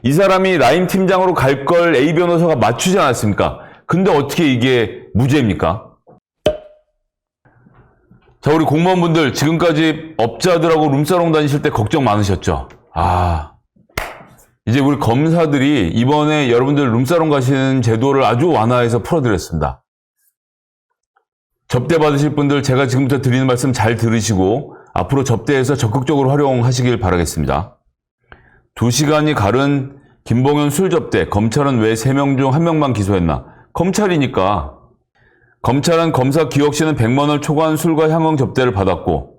이 사람이 라임 팀장으로 갈 걸 A 변호사가 맞추지 않았습니까? 근데 어떻게 이게 무죄입니까? 자, 우리 공무원분들 지금까지 업자들하고 룸사롱 다니실 때 걱정 많으셨죠? 이제 우리 검사들이 이번에 여러분들 룸사롱 가시는 제도를 아주 완화해서 풀어드렸습니다. 접대 받으실 분들 제가 지금부터 드리는 말씀 잘 들으시고 앞으로 접대에서 적극적으로 활용하시길 바라겠습니다. 2시간이 가른 김봉현 술 접대, 검찰은 왜 3명 중 1명만 기소했나? 검찰이니까. 검찰은 검사 기억 씨는 100만 원 초과한 술과 향응 접대를 받았고,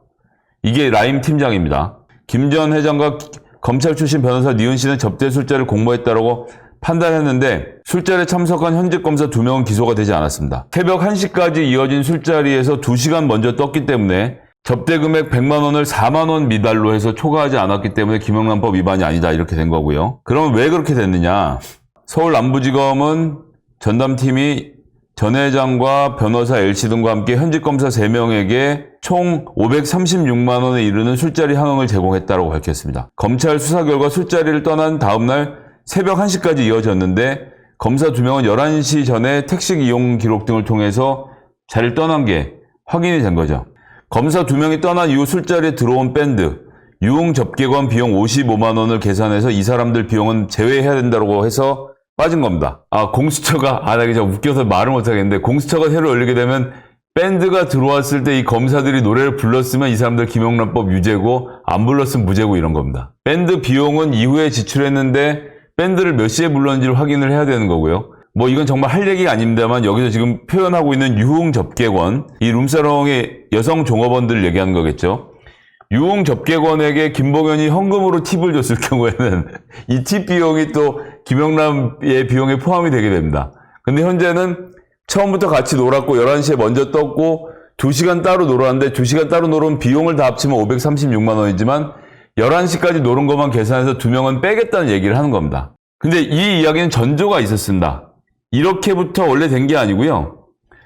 이게 라임 팀장입니다. 김 전 회장과 검찰 출신 변호사 니은 씨는 접대 술자를 공모했다고 판단했는데 술자리에 참석한 현직 검사 2명은 기소가 되지 않았습니다. 새벽 1시까지 이어진 술자리에서 2시간 먼저 떴기 때문에 접대 금액 100만 원을 4만 원 미달로 해서 초과하지 않았기 때문에 김영란법 위반이 아니다 이렇게 된 거고요. 그러면 왜 그렇게 됐느냐? 서울 남부지검은 전담팀이 전 회장과 변호사 L씨 등과 함께 현직 검사 3명에게 총 536만 원에 이르는 술자리 향응을 제공했다고 밝혔습니다. 검찰 수사 결과 술자리를 떠난 다음날 새벽 1시까지 이어졌는데 검사 2명은 11시 전에 택시 이용 기록 등을 통해서 자리를 떠난 게 확인이 된 거죠. 검사 2명이 떠난 이후 술자리에 들어온 밴드, 유흥 접객원 비용 55만 원을 계산해서 이 사람들 비용은 제외해야 된다고 해서 빠진 겁니다. 공수처가, 나 진짜 웃겨서 말을 못하겠는데, 공수처가 새로 열리게 되면 밴드가 들어왔을 때 이 검사들이 노래를 불렀으면 이 사람들 김영란법 유죄고, 안 불렀으면 무죄고 이런 겁니다. 밴드 비용은 이후에 지출했는데, 밴드를 몇 시에 불렀는지를 확인을 해야 되는 거고요. 뭐 이건 정말 할 얘기가 아닙니다만 여기서 지금 표현하고 있는 유흥 접객원, 이 룸사롱의 여성 종업원들을 얘기하는 거겠죠. 유흥 접객원에게 김봉현이 현금으로 팁을 줬을 경우에는 이 팁 비용이 또 김영란의 비용에 포함이 되게 됩니다. 근데 현재는 처음부터 같이 놀았고 11시에 먼저 떴고 2시간 따로 놀았는데 2시간 따로 놀은 비용을 다 합치면 536만 원이지만 11시까지 노는 것만 계산해서 2명은 빼겠다는 얘기를 하는 겁니다. 근데 이 이야기는 전조가 있었습니다. 이렇게부터 원래 된 게 아니고요.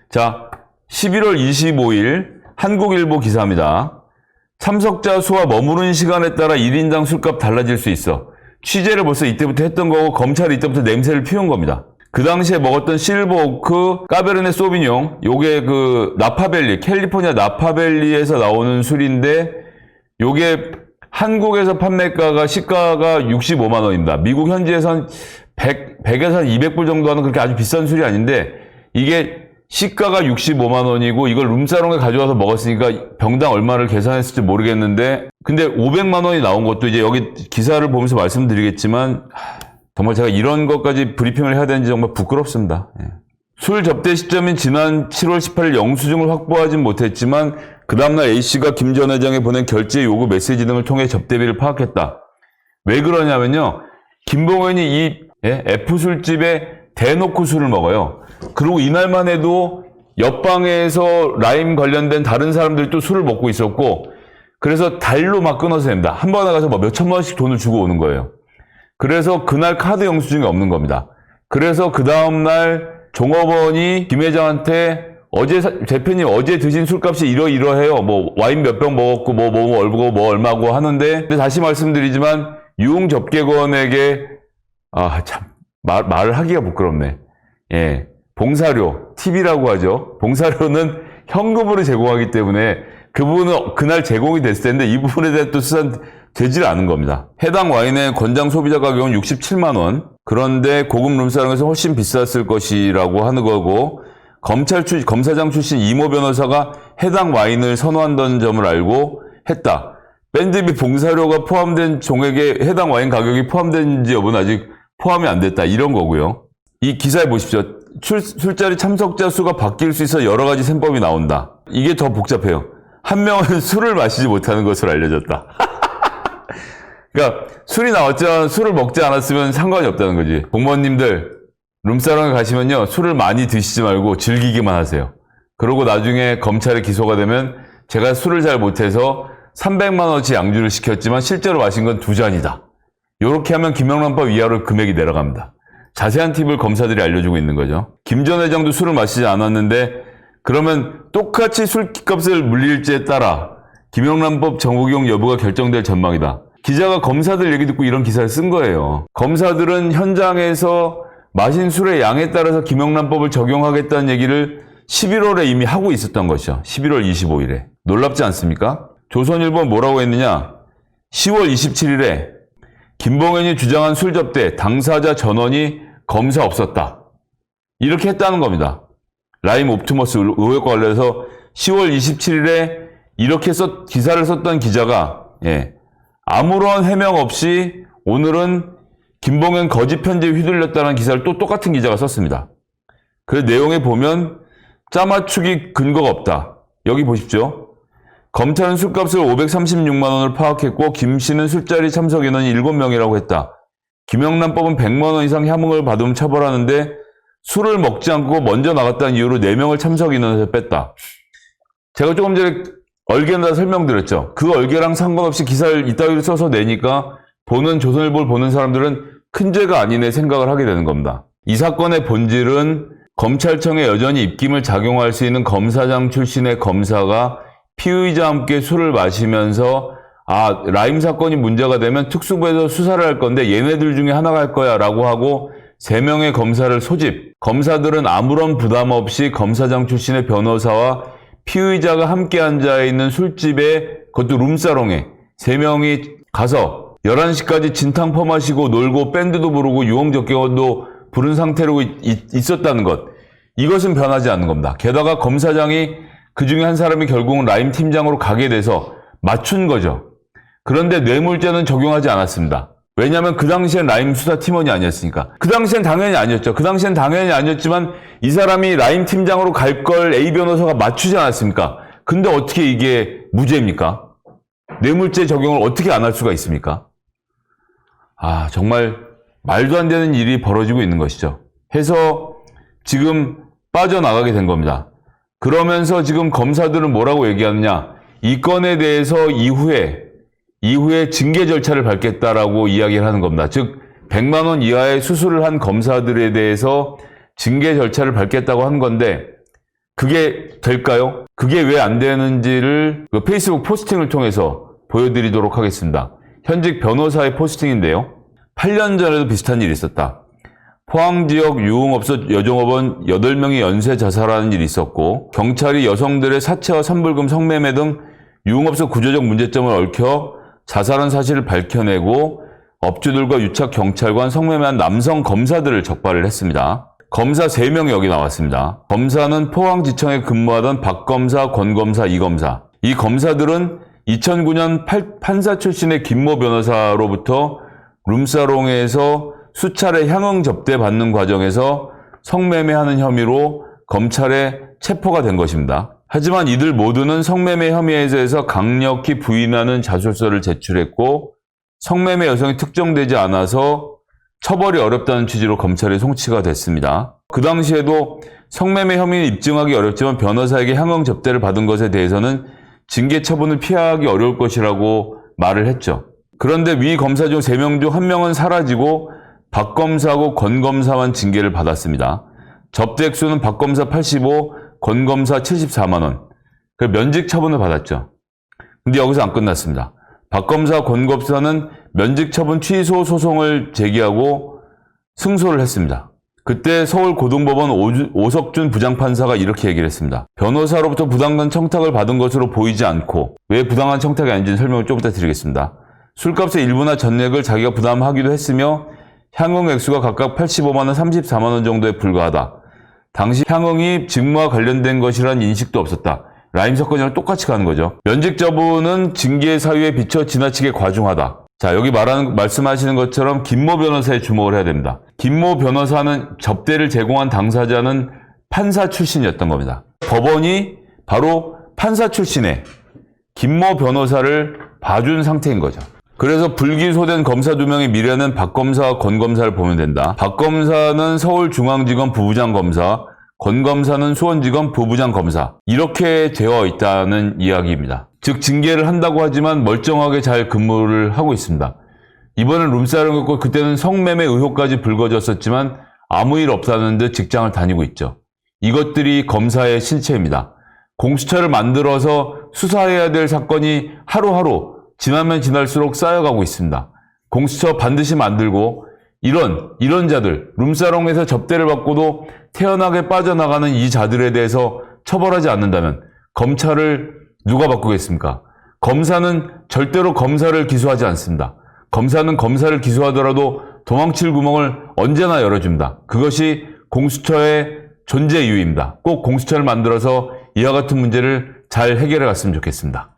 자, 11월 25일 한국일보 기사입니다. 참석자 수와 머무른 시간에 따라 1인당 술값 달라질 수 있어. 취재를 벌써 이때부터 했던 거고 검찰이 이때부터 냄새를 피운 겁니다. 그 당시에 먹었던 실버오크, 까베르네 소비뇽, 요게 그 나파밸리, 캘리포니아 나파밸리에서 나오는 술인데 요게 한국에서 판매가가 시가가 65만 원입니다. 미국 현지에선 100에서 한 200불 정도 하는 그렇게 아주 비싼 술이 아닌데 이게 시가가 65만 원이고 이걸 룸사롱에 가져와서 먹었으니까 병당 얼마를 계산했을지 모르겠는데 근데 500만 원이 나온 것도 이제 여기 기사를 보면서 말씀드리겠지만 정말 제가 이런 것까지 브리핑을 해야 되는지 정말 부끄럽습니다. 술 접대 시점인 지난 7월 18일 영수증을 확보하진 못했지만 그 다음날 A씨가 김 전 회장에 보낸 결제 요구 메시지 등을 통해 접대비를 파악했다. 왜 그러냐면요. 김봉현이 이 F술집에 대놓고 술을 먹어요. 그리고 이날만 해도 옆방에서 라임 관련된 다른 사람들이 또 술을 먹고 있었고 그래서 달로 막 끊어서 냅니다. 한 번에 가서 뭐 몇천만 원씩 돈을 주고 오는 거예요. 그래서 그날 카드 영수증이 없는 겁니다. 그래서 그 다음날 종업원이 김 회장한테 대표님 어제 드신 술값이 이러이러해요. 뭐 와인 몇 병 먹었고 뭐 얼마고 하는데 다시 말씀드리지만 유흥 접객원에게 참 말을 하기가 부끄럽네. 봉사료, 팁이라고 하죠. 봉사료는 현금으로 제공하기 때문에 그 부분은 그날 제공이 됐을 텐데 이 부분에 대해 또 수사는 되질 않은 겁니다. 해당 와인의 권장 소비자 가격은 67만 원. 그런데 고급 룸사롱에서 훨씬 비쌌을 것이라고 하는 거고 검사장 출신 이모 변호사가 해당 와인을 선호한다는 점을 알고 했다. 밴드비 봉사료가 포함된 종액에 해당 와인 가격이 포함된지 여부는 아직 포함이 안 됐다. 이런 거고요. 이 기사에 보십시오. 술자리 참석자 수가 바뀔 수 있어 여러 가지 셈법이 나온다. 이게 더 복잡해요. 한 명은 술을 마시지 못하는 것으로 알려졌다. 그러니까 술이 나왔지만 술을 먹지 않았으면 상관이 없다는 거지. 공무원님들 룸사롱에 가시면요. 술을 많이 드시지 말고 즐기기만 하세요. 그러고 나중에 검찰에 기소가 되면 제가 술을 잘 못해서 300만 원어치 양주를 시켰지만 실제로 마신 건 2잔이다. 이렇게 하면 김영란법 이하로 금액이 내려갑니다. 자세한 팁을 검사들이 알려주고 있는 거죠. 김 전 회장도 술을 마시지 않았는데 그러면 똑같이 술값을 물릴지에 따라 김영란법 적용 여부가 결정될 전망이다. 기자가 검사들 얘기 듣고 이런 기사를 쓴 거예요. 검사들은 현장에서 마신 술의 양에 따라서 김영란법을 적용하겠다는 얘기를 11월에 이미 하고 있었던 것이죠. 11월 25일에. 놀랍지 않습니까? 조선일보는 뭐라고 했느냐? 10월 27일에 김봉현이 주장한 술 접대 당사자 전원이 검사 없었다. 이렇게 했다는 겁니다. 라임 옵티머스 의혹과 관련해서 10월 27일에 이렇게 기사를 썼던 기자가 아무런 해명 없이 오늘은 김봉현 거짓 편지에 휘둘렸다는 기사를 또 똑같은 기자가 썼습니다. 그 내용에 보면 짜맞추기 근거가 없다. 여기 보십시오. 검찰은 술값을 536만 원을 파악했고 김 씨는 술자리 참석 인원이 7명이라고 했다. 김영란법은 100만 원 이상 혐의를 받으면 처벌하는데 술을 먹지 않고 먼저 나갔다는 이유로 4명을 참석 인원에서 뺐다. 제가 조금 전에 얼개나 설명드렸죠. 그 얼개랑 상관없이 기사를 이따위로 써서 내니까 조선일보를 보는 사람들은 큰 죄가 아니네 생각을 하게 되는 겁니다. 이 사건의 본질은 검찰청에 여전히 입김을 작용할 수 있는 검사장 출신의 검사가 피의자와 함께 술을 마시면서 라임 사건이 문제가 되면 특수부에서 수사를 할 건데 얘네들 중에 하나가 할 거야 라고 하고 3명의 검사를 소집. 검사들은 아무런 부담 없이 검사장 출신의 변호사와 피의자가 함께 앉아있는 술집에, 그것도 룸사롱에 3명이 가서 11시까지 진탕 퍼마시고 놀고 밴드도 부르고 유흥적격도 부른 상태로 있었다는 것. 이것은 변하지 않는 겁니다. 게다가 검사장이 그 중에 한 사람이 결국은 라임 팀장으로 가게 돼서 맞춘 거죠. 그런데 뇌물죄는 적용하지 않았습니다. 왜냐하면 그 당시엔 라임 수사팀원이 아니었으니까. 그 당시엔 당연히 아니었죠. 그 당시엔 당연히 아니었지만 이 사람이 라임 팀장으로 갈 걸 A 변호사가 맞추지 않았습니까? 근데 어떻게 이게 무죄입니까? 뇌물죄 적용을 어떻게 안 할 수가 있습니까? 정말 말도 안 되는 일이 벌어지고 있는 것이죠. 해서 지금 빠져나가게 된 겁니다. 그러면서 지금 검사들은 뭐라고 얘기하느냐? 이 건에 대해서 이후에 징계 절차를 밟겠다라고 이야기를 하는 겁니다. 즉 100만 원 이하의 수수를 한 검사들에 대해서 징계 절차를 밟겠다고 한 건데 그게 될까요? 그게 왜 안 되는지를 페이스북 포스팅을 통해서 보여드리도록 하겠습니다. 현직 변호사의 포스팅인데요. 8년 전에도 비슷한 일이 있었다. 포항 지역 유흥업소 여종업원 8명이 연쇄 자살하는 일이 있었고 경찰이 여성들의 사체와 선불금 성매매 등 유흥업소 구조적 문제점을 얽혀 자살한 사실을 밝혀내고 업주들과 유착 경찰관, 성매매한 남성 검사들을 적발을 했습니다. 검사 3명이 여기 나왔습니다. 검사는 포항지청에 근무하던 박 검사, 권 검사, 이 검사. 이 검사들은 2009년 판사 출신의 김모 변호사로부터 룸사롱에서 수차례 향응 접대 받는 과정에서 성매매하는 혐의로 검찰에 체포가 된 것입니다. 하지만 이들 모두는 성매매 혐의에 대해서 강력히 부인하는 자술서를 제출했고 성매매 여성이 특정되지 않아서 처벌이 어렵다는 취지로 검찰에 송치가 됐습니다. 그 당시에도 성매매 혐의는 입증하기 어렵지만 변호사에게 향응 접대를 받은 것에 대해서는 징계 처분을 피하기 어려울 것이라고 말을 했죠. 그런데 위 검사 중 3명 중 1명은 사라지고 박 검사하고 권 검사만 징계를 받았습니다. 접대 액수는 박 검사 85, 권 검사 74만 원. 그 면직 처분을 받았죠. 근데 여기서 안 끝났습니다. 박 검사, 권 검사는 면직 처분 취소 소송을 제기하고 승소를 했습니다. 그때 서울고등법원 오석준 부장판사가 이렇게 얘기를 했습니다. 변호사로부터 부당한 청탁을 받은 것으로 보이지 않고 왜 부당한 청탁이 아닌지는 설명을 좀 이따 드리겠습니다. 술값의 일부나 전액을 자기가 부담하기도 했으며 향응 액수가 각각 85만 원, 34만 원 정도에 불과하다. 당시 향응이 직무와 관련된 것이란 인식도 없었다. 라임 사건이랑 똑같이 가는 거죠. 면직 처분은 징계 사유에 비춰 지나치게 과중하다. 자, 여기 말씀하시는 것처럼 김모 변호사에 주목을 해야 됩니다. 김모 변호사는 접대를 제공한 당사자는 판사 출신이었던 겁니다. 법원이 바로 판사 출신의 김모 변호사를 봐준 상태인 거죠. 그래서 불기소된 검사 2명의 미래는 박 검사와 권 검사를 보면 된다. 박 검사는 서울중앙지검 부부장 검사, 권 검사는 수원지검 부부장 검사. 이렇게 되어 있다는 이야기입니다. 즉 징계를 한다고 하지만 멀쩡하게 잘 근무를 하고 있습니다. 이번엔 룸사롱이었고 그때는 성매매 의혹까지 불거졌었지만 아무 일 없다는 듯 직장을 다니고 있죠. 이것들이 검사의 실체입니다. 공수처를 만들어서 수사해야 될 사건이 하루하루 지나면 지날수록 쌓여가고 있습니다. 공수처 반드시 만들고 이런 자들, 룸사롱에서 접대를 받고도 태연하게 빠져나가는 이 자들에 대해서 처벌하지 않는다면 검찰을 누가 바꾸겠습니까? 검사는 절대로 검사를 기소하지 않습니다. 검사는 검사를 기소하더라도 도망칠 구멍을 언제나 열어줍니다. 그것이 공수처의 존재 이유입니다. 꼭 공수처를 만들어서 이와 같은 문제를 잘 해결해 갔으면 좋겠습니다.